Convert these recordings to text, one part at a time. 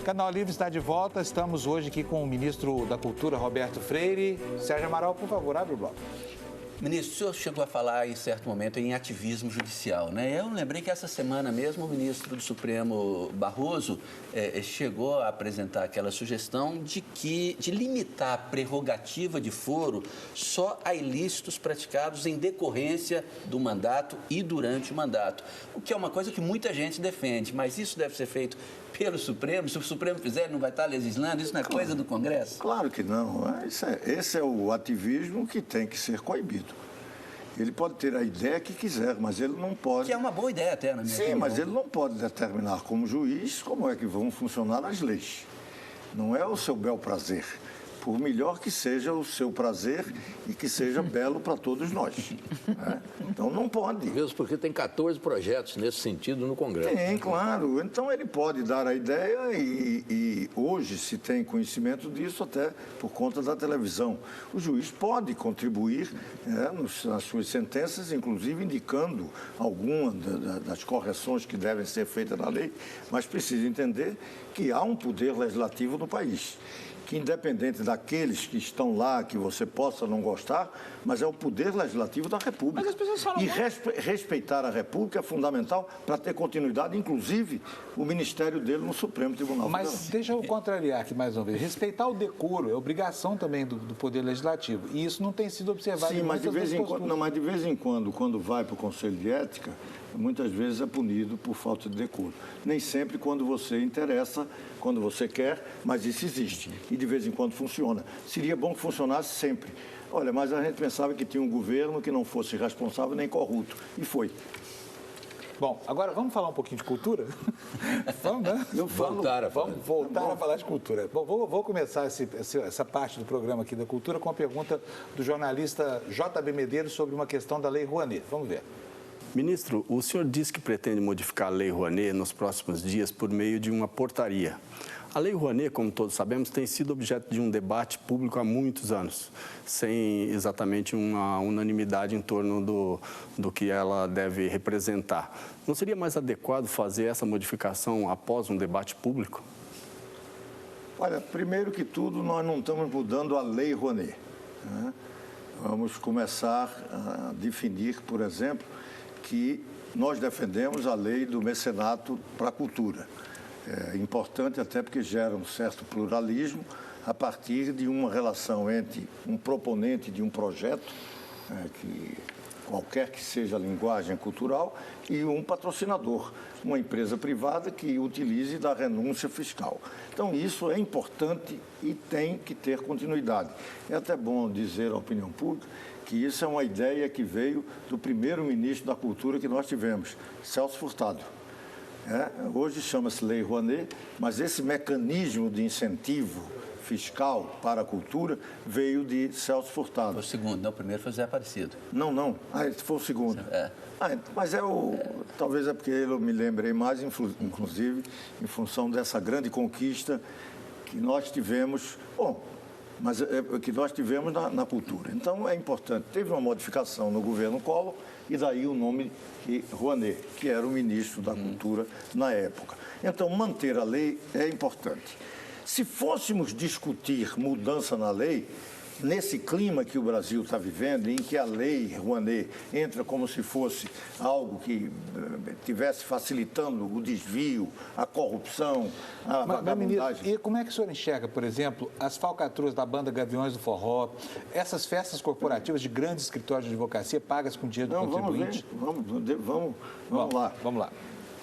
Canal Livre está de volta. Estamos hoje aqui com o ministro da Cultura, Roberto Freire. Sérgio Amaral, por favor, abre o bloco. Ministro, o senhor chegou a falar em certo momento em ativismo judicial, né? Eu lembrei que essa semana mesmo o ministro do Supremo, Barroso, chegou a apresentar aquela sugestão de limitar a prerrogativa de foro só a ilícitos praticados em decorrência do mandato e durante o mandato, o que é uma coisa que muita gente defende, mas isso deve ser feito pelo Supremo. Se o Supremo fizer, ele não vai estar legislando, isso não é coisa do Congresso? Claro que não. Esse é o ativismo que tem que ser coibido. Ele pode ter a ideia que quiser, mas ele não pode... Que é uma boa ideia até, na minha opinião. Sim, mas ele não pode determinar como juiz como é que vão funcionar as leis. Não é o seu bel prazer. Por melhor que seja o seu prazer e que seja belo para todos nós. Né? Então, não pode. Mesmo porque tem 14 projetos nesse sentido no Congresso. Tem, claro. Então, ele pode dar a ideia e hoje se tem conhecimento disso até por conta da televisão. O juiz pode contribuir nas suas sentenças, inclusive indicando alguma das correções que devem ser feitas na lei, mas precisa entender que há um poder legislativo no país, que independente daqueles que estão lá, que você possa não gostar, mas é o poder legislativo da República. Mas as pessoas falam... E respeitar a República é fundamental para ter continuidade, inclusive o ministério dele no Supremo Tribunal Federal. Mas deixa eu contrariar aqui mais uma vez. Respeitar o decoro é obrigação também do poder legislativo. E isso não tem sido observado. Sim, mas de vez em quando, quando vai para o Conselho de Ética, muitas vezes é punido por falta de decoro. Nem sempre quando você interessa, quando você quer, mas isso existe. E de vez em quando funciona. Seria bom que funcionasse sempre. Olha, mas a gente pensava que tinha um governo que não fosse responsável nem corrupto. E foi. Bom, agora vamos falar um pouquinho de cultura? Vamos, né? Vamos voltar a falar de cultura. Bom, vou começar essa parte do programa aqui da cultura com a pergunta do jornalista J.B. Medeiros sobre uma questão da Lei Rouanet. Vamos ver. Ministro, o senhor disse que pretende modificar a Lei Rouanet nos próximos dias por meio de uma portaria. A Lei Rouanet, como todos sabemos, tem sido objeto de um debate público há muitos anos, sem exatamente uma unanimidade em torno do que ela deve representar. Não seria mais adequado fazer essa modificação após um debate público? Olha, primeiro que tudo, nós não estamos mudando a Lei Rouanet. Né? Vamos começar a definir, por exemplo, que nós defendemos a lei do mecenato para a cultura. É importante até porque gera um certo pluralismo a partir de uma relação entre um proponente de um projeto, que qualquer que seja a linguagem cultural, e um patrocinador, uma empresa privada que utilize da renúncia fiscal. Então, isso é importante e tem que ter continuidade. É até bom dizer à opinião pública que isso é uma ideia que veio do primeiro ministro da Cultura que nós tivemos, Celso Furtado. Hoje chama-se Lei Rouanet, mas esse mecanismo de incentivo fiscal para a cultura veio de Celso Furtado. Foi o segundo, não, o primeiro foi Zé Aparecido. Não. Esse foi o segundo. Mas talvez é porque eu me lembrei mais, inclusive, em função dessa grande conquista que nós tivemos, que nós tivemos na cultura. Então, é importante. Teve uma modificação no governo Collor e daí o nome de Rouanet, que era o ministro da Cultura na época. Então, manter a lei é importante. Se fôssemos discutir mudança na lei, nesse clima que o Brasil está vivendo, em que a lei Rouanet entra como se fosse algo que estivesse facilitando o desvio, a corrupção, a vagabundagem... E como é que o senhor enxerga, por exemplo, as falcatruas da banda Gaviões do Forró, essas festas corporativas de grandes escritórios de advocacia pagas com dinheiro do contribuinte? Vamos lá. Vamos lá.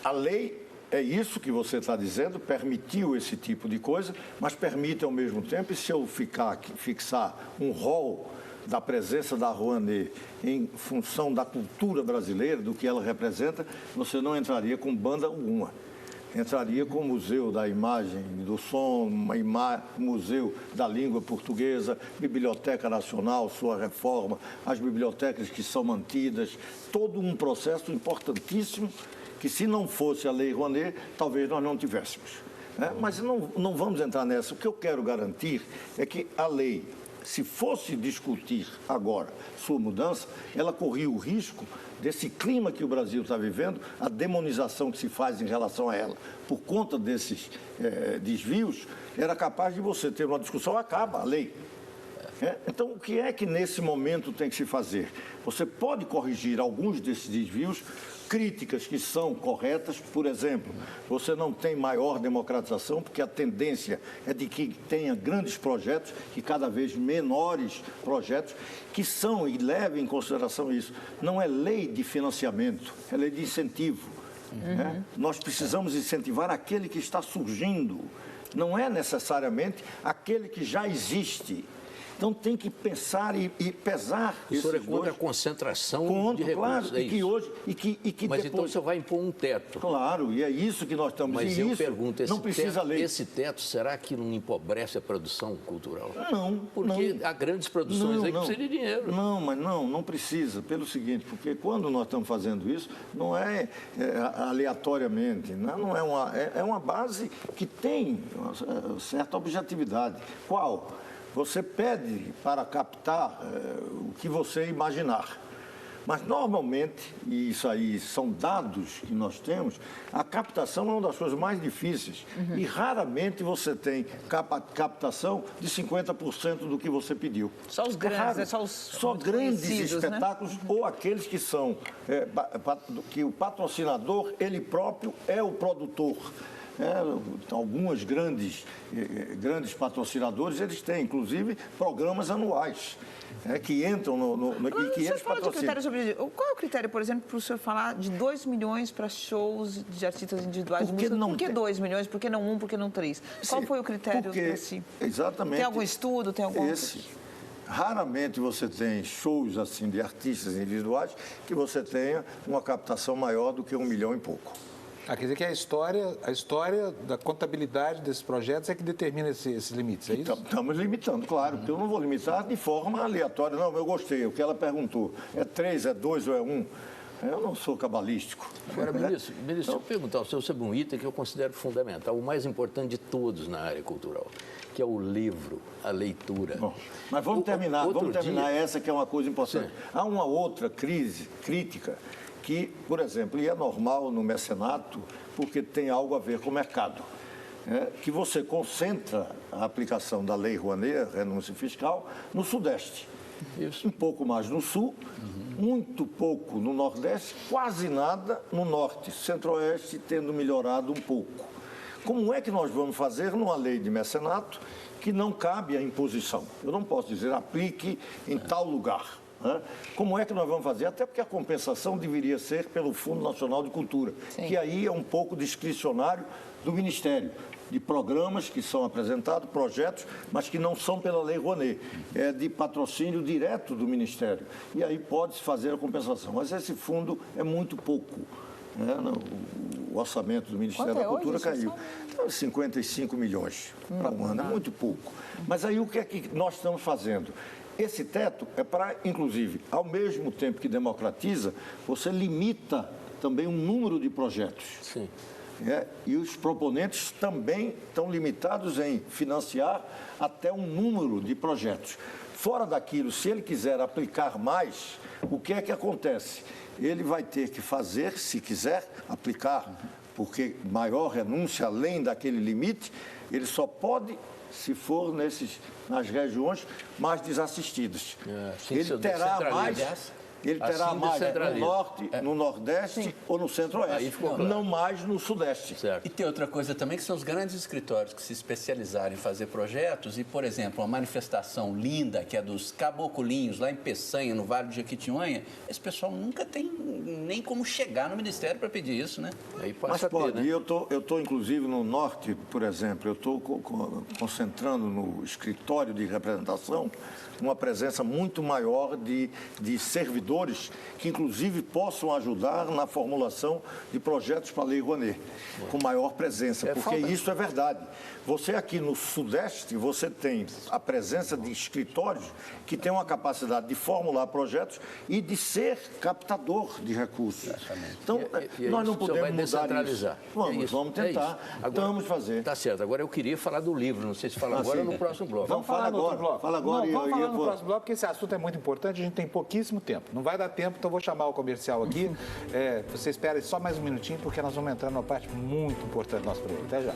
A lei... É isso que você está dizendo, permitiu esse tipo de coisa, mas permite ao mesmo tempo, e se eu fixar um rol da presença da Rouanet em função da cultura brasileira, do que ela representa, você não entraria com banda alguma. Entraria com o Museu da Imagem e do Som, Museu da Língua Portuguesa, Biblioteca Nacional, sua reforma, as bibliotecas que são mantidas, todo um processo importantíssimo que se não fosse a Lei Rouanet, talvez nós não tivéssemos. Mas não vamos entrar nessa. O que eu quero garantir é que a lei se fosse discutir agora sua mudança, ela corria o risco desse clima que o Brasil está vivendo, a demonização que se faz em relação a ela, por conta desses desvios, era capaz de você ter uma discussão, acaba a lei. Então, o que é que nesse momento tem que se fazer? Você pode corrigir alguns desses desvios, críticas que são corretas, por exemplo, você não tem maior democratização, porque a tendência é de que tenha grandes projetos, que cada vez menores projetos, que são, e levem em consideração isso, não é lei de financiamento, é lei de incentivo. Nós precisamos incentivar aquele que está surgindo, não é necessariamente aquele que já existe. Então, tem que pensar e pesar esses dois. O senhor é contra a concentração de recursos, claro, e que Mas depois... então você vai impor um teto. Claro, e é isso que nós estamos... Mas eu pergunto, não precisa lei. Esse teto, será que não empobrece a produção cultural? Não. Porque há grandes produções aí que precisam de dinheiro. Não precisa. Pelo seguinte, porque quando nós estamos fazendo isso, não é aleatoriamente, não é uma base que tem uma certa objetividade. Qual? Você pede para captar o que você imaginar. Mas, normalmente, e isso aí são dados que nós temos, a captação é uma das coisas mais difíceis. E raramente você tem captação de 50% do que você pediu. Só os grandes, só grandes espetáculos, né? Ou aqueles que são... que o patrocinador, ele próprio é o produtor. Alguns grandes patrocinadores, eles têm, inclusive, programas anuais, que entram e que eles patrocinam. Qual é o critério, por exemplo, para o senhor falar de 2 milhões para shows de artistas individuais? Por que 2 milhões? Por que não 1? Por que não 3? Qual foi o critério para si? Exatamente. Tem algum estudo? Tem algum... Raramente você tem shows assim de artistas individuais que você tenha uma captação maior do que 1 milhão e pouco. Quer dizer que a história da contabilidade desses projetos é que determina esses limites, é isso? Estamos limitando, claro, porque eu não vou limitar de forma aleatória. Não, eu gostei, o que ela perguntou, é 3, é 2 ou é 1? Eu não sou cabalístico. Agora, ministro, deixa eu perguntar ao senhor sobre um item que eu considero fundamental, o mais importante de todos na área cultural, que é o livro, a leitura. Bom, mas vamos terminar essa que é uma coisa importante. Sim. Há uma outra crítica que, por exemplo, e é normal no mecenato, porque tem algo a ver com o mercado, que você concentra a aplicação da Lei Rouanet, renúncia fiscal, no Sudeste. Isso. Um pouco mais no Sul, muito pouco no Nordeste, quase nada no Norte, Centro-Oeste tendo melhorado um pouco. Como é que nós vamos fazer numa lei de mecenato que não cabe a imposição? Eu não posso dizer aplique em tal lugar. Como é que nós vamos fazer? Até porque a compensação deveria ser pelo Fundo Nacional de Cultura, sim, que aí é um pouco discricionário do Ministério, de programas que são apresentados, projetos, mas que não são pela Lei Rouanet, é de patrocínio direto do Ministério. E aí pode-se fazer a compensação. Mas esse fundo é muito pouco. O orçamento do Ministério da Cultura caiu. 55 milhões para um ano, é muito pouco. Mas aí o que é que nós estamos fazendo? Esse teto é para, inclusive, ao mesmo tempo que democratiza, você limita também um número de projetos. Sim. E os proponentes também estão limitados em financiar até um número de projetos. Fora daquilo, se ele quiser aplicar mais, o que é que acontece? Ele vai ter que fazer, se quiser aplicar, porque maior renúncia além daquele limite, ele só pode se for nas regiões mais desassistidas. Ele terá mais no Norte, no Nordeste, sim, ou no Centro-Oeste, claro, não mais no Sudeste. Certo. E tem outra coisa também, que são os grandes escritórios que se especializaram em fazer projetos e, por exemplo, uma manifestação linda, que é dos Caboculinhos, lá em Peçanha, no Vale do Jequitinhonha, esse pessoal nunca tem nem como chegar no Ministério para pedir isso, né? Aí passa. Mas pode, né? Eu estou, inclusive, no Norte, por exemplo, eu estou concentrando no escritório de representação uma presença muito maior de servidores servidores que, inclusive, possam ajudar na formulação de projetos para a Lei Rouanet, com maior presença, porque isso é verdade. Você aqui no Sudeste, você tem a presença de escritórios que têm uma capacidade de formular projetos e de ser captador de recursos. Então, nós não podemos mudar isso. Vamos tentar, vamos fazer. Tá certo. Agora eu queria falar do livro, não sei se fala agora ou no próximo bloco. Vamos falar no outro bloco. Fala agora. Vamos falar no próximo bloco, porque esse assunto é muito importante, a gente tem pouquíssimo tempo. Não vai dar tempo, então vou chamar o comercial aqui. Você espera só mais um minutinho, porque nós vamos entrar numa parte muito importante do nosso programa. Até já.